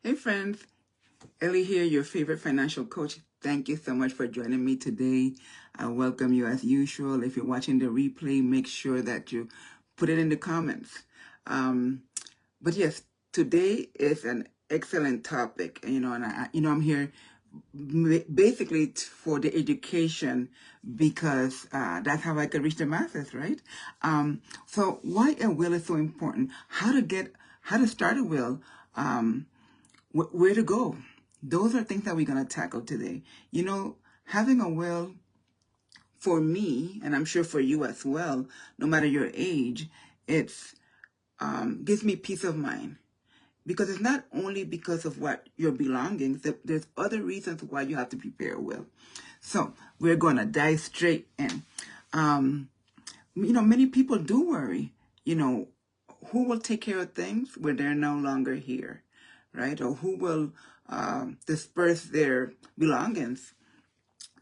Hey friends, Ellie here, your favorite financial coach. Thank you so much for joining me today. I welcome you as usual. If you're watching the replay, make sure that you put it in the comments. Um, but yes, today is an excellent topic, and I'm here basically for the education because that's how I could reach the masses, right? So why a will is so important? How to start a will? Um, where to go? Those are things that we're going to tackle today. Having a will for me, and I'm sure for you as well, no matter your age, it's gives me peace of mind because it's not only because of what your belongings. There's other reasons why you have to prepare a will. So we're going to dive straight in. Many people do worry. Who will take care of things when they're no longer here, right? Or who will disperse their belongings?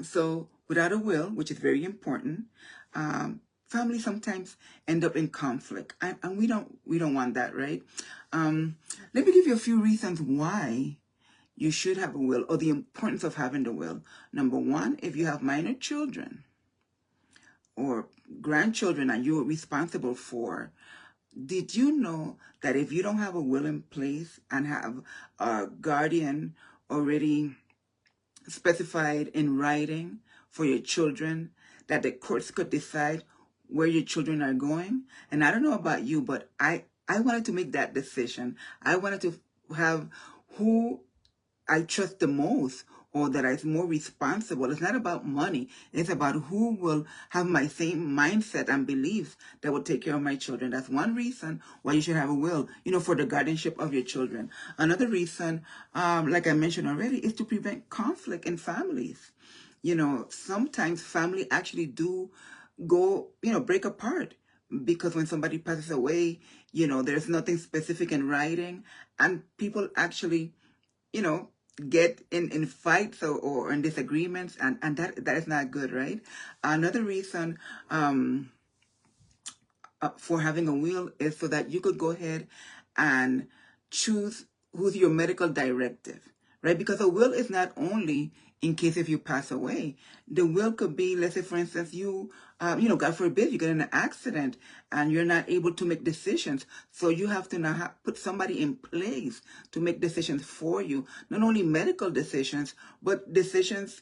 So without a will, which is very important, families sometimes end up in conflict, and we don't want that, right? Let me give you a few reasons why you should have a will, or the importance of having the will. Number one, if you have minor children or grandchildren that you're responsible for, did you know that if you don't have a will in place and have a guardian already specified in writing for your children, that the courts could decide where your children are going? And I don't know about you, but I wanted to make that decision. I wanted to have who I trust the most, or that is more responsible. It's not about money. It's about who will have my same mindset and beliefs that will take care of my children. That's one reason why you should have a will, for the guardianship of your children. Another reason, like I mentioned already, is to prevent conflict in families. Sometimes family actually do go, break apart because when somebody passes away, there's nothing specific in writing, and people actually, you know, get in fights or in disagreements, and that is not good, right? Another reason for having a will is so that you could go ahead and choose who's your medical directive, right? Because a will is not only in case if you pass away. The will could be, let's say, for instance, God forbid, you get in an accident and you're not able to make decisions. So you have to now put somebody in place to make decisions for you. Not only medical decisions, but decisions,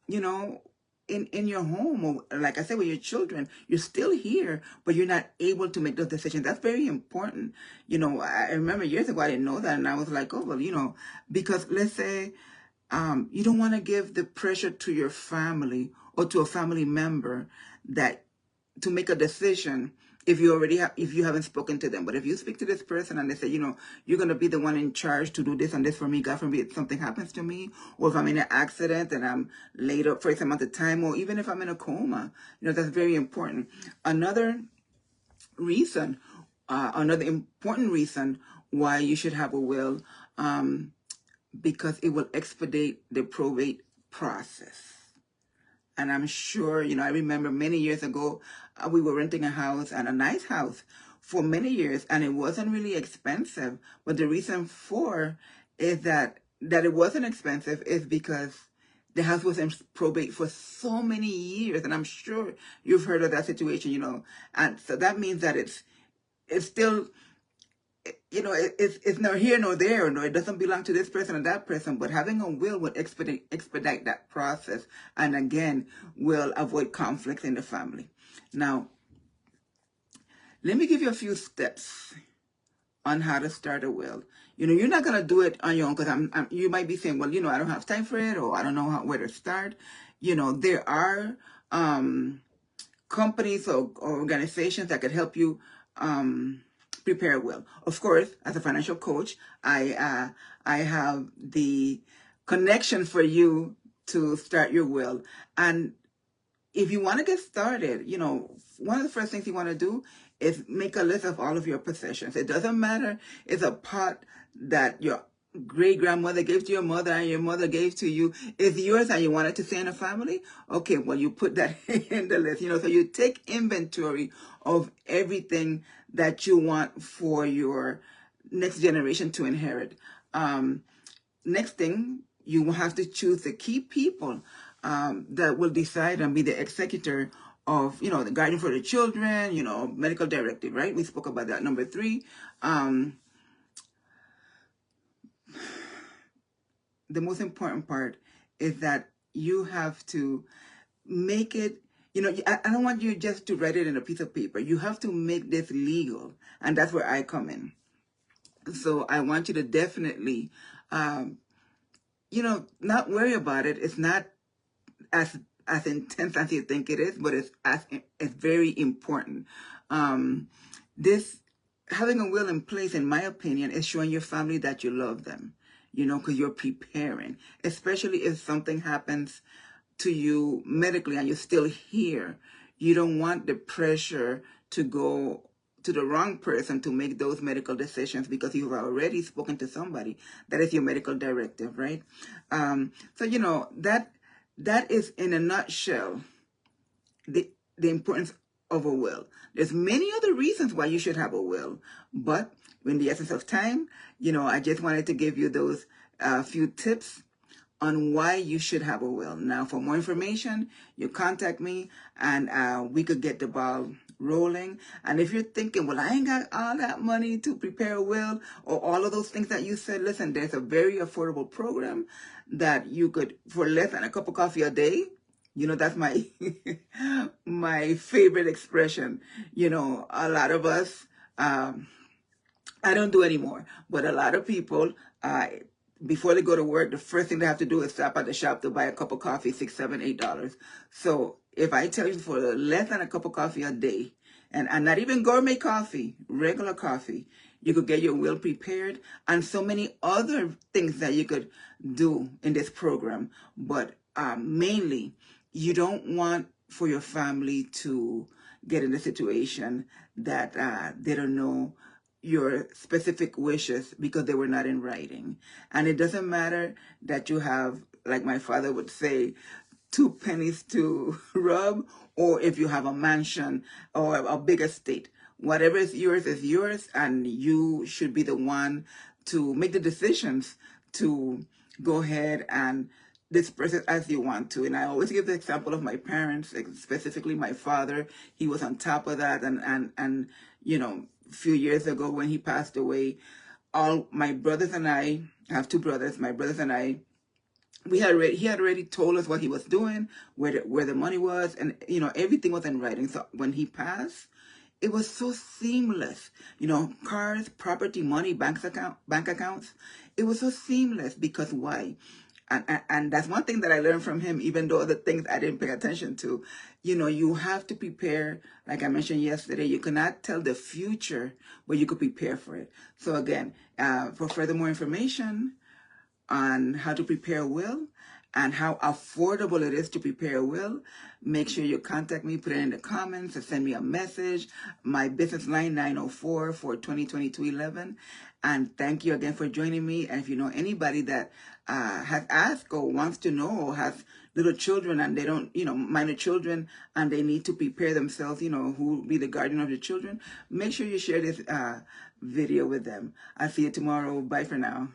you know, in your home, or like I said, with your children. You're still here, but you're not able to make those decisions. That's very important. I remember years ago I didn't know that, and I was like, oh well, because let's say you don't want to give the pressure to your family or to a family member that to make a decision if you haven't spoken to them. But if you speak to this person and they say, you're going to be the one in charge to do this and this for me, God forbid something happens to me, or if I'm in an accident and I'm laid up for a amount of time, or even if I'm in a coma, that's very important. Another important reason why you should have a will, because it will expedite the probate process. And I'm sure, I remember many years ago, we were renting a house, and a nice house, for many years, and it wasn't really expensive. But the reason for is that it wasn't expensive is because the house was in probate for so many years. And I'm sure you've heard of that situation, and so that means that it's still, it's nor here nor there, no, it doesn't belong to this person or that person. But having a will would expedite that process, and again, will avoid conflicts in the family. Now, let me give you a few steps on how to start a will. You're not gonna do it on your own, because you might be saying, well, I don't have time for it, or I don't know where to start. There are companies or organizations that could help you prepare a will. Of course, as a financial coach, I have the connection for you to start your will. And if you want to get started, one of the first things you want to do is make a list of all of your possessions. It doesn't matter. It's a pot that your great grandmother gave to your mother and your mother gave to you. It's yours and you want it to stay in a family. Okay, well, you put that in the list, so you take inventory of everything that you want for your next generation to inherit. next thing, you will have to choose the key people that will decide and be the executor of, the guardian for the children, medical directive, right? We spoke about that. Number 3, the most important part is that you have to make it, I don't want you just to write it in a piece of paper. You have to make this legal. And that's where I come in. So I want you to definitely, not worry about it. It's not as intense as you think it is, but it's very important. This having a will in place, in my opinion, is showing your family that you love them. Because you're preparing, especially if something happens to you medically and you're still here. You don't want the pressure to go to the wrong person to make those medical decisions because you've already spoken to somebody. That is your medical directive, right? So, that is in a nutshell the importance of a will. There's many other reasons why you should have a will, but in the essence of time, I just wanted to give you those few tips on why you should have a will. Now, for more information, you contact me and we could get the ball rolling. And if you're thinking, well, I ain't got all that money to prepare a will or all of those things that you said, listen, there's a very affordable program that you could, for less than a cup of coffee a day. That's my my favorite expression. A lot of us, I don't do anymore, but a lot of people, before they go to work, the first thing they have to do is stop at the shop to buy a cup of coffee, $6, $7, $8. So if I tell you for less than a cup of coffee a day, and not even gourmet coffee, regular coffee, you could get your will prepared and so many other things that you could do in this program. But mainly, you don't want for your family to get in a situation that they don't know your specific wishes because they were not in writing. And it doesn't matter that you have, like my father would say, 2 pennies to rub, or if you have a mansion or a big estate. Whatever is yours, and you should be the one to make the decisions to go ahead and disperse it as you want to. And I always give the example of my parents, specifically my father. He was on top of that, and a few years ago when he passed away, all my brothers and I have 2 brothers. My brothers and I, he had already told us what he was doing, where the money was, and everything was in writing. So when he passed, it was so seamless. Cars, property, money, bank accounts. It was so seamless because why? And that's one thing that I learned from him, even though other things I didn't pay attention to. You have to prepare, like I mentioned yesterday, you cannot tell the future, but you could prepare for it. So again, for further more information on how to prepare a will and how affordable it is to prepare a will, make sure you contact me, put it in the comments, or send me a message. My business line, 904-420-2211. And thank you again for joining me. And if you know anybody that has asked or wants to know or has little children and they don't, minor children, and they need to prepare themselves, who will be the guardian of the children, make sure you share this video with them. I'll see you tomorrow. Bye for now.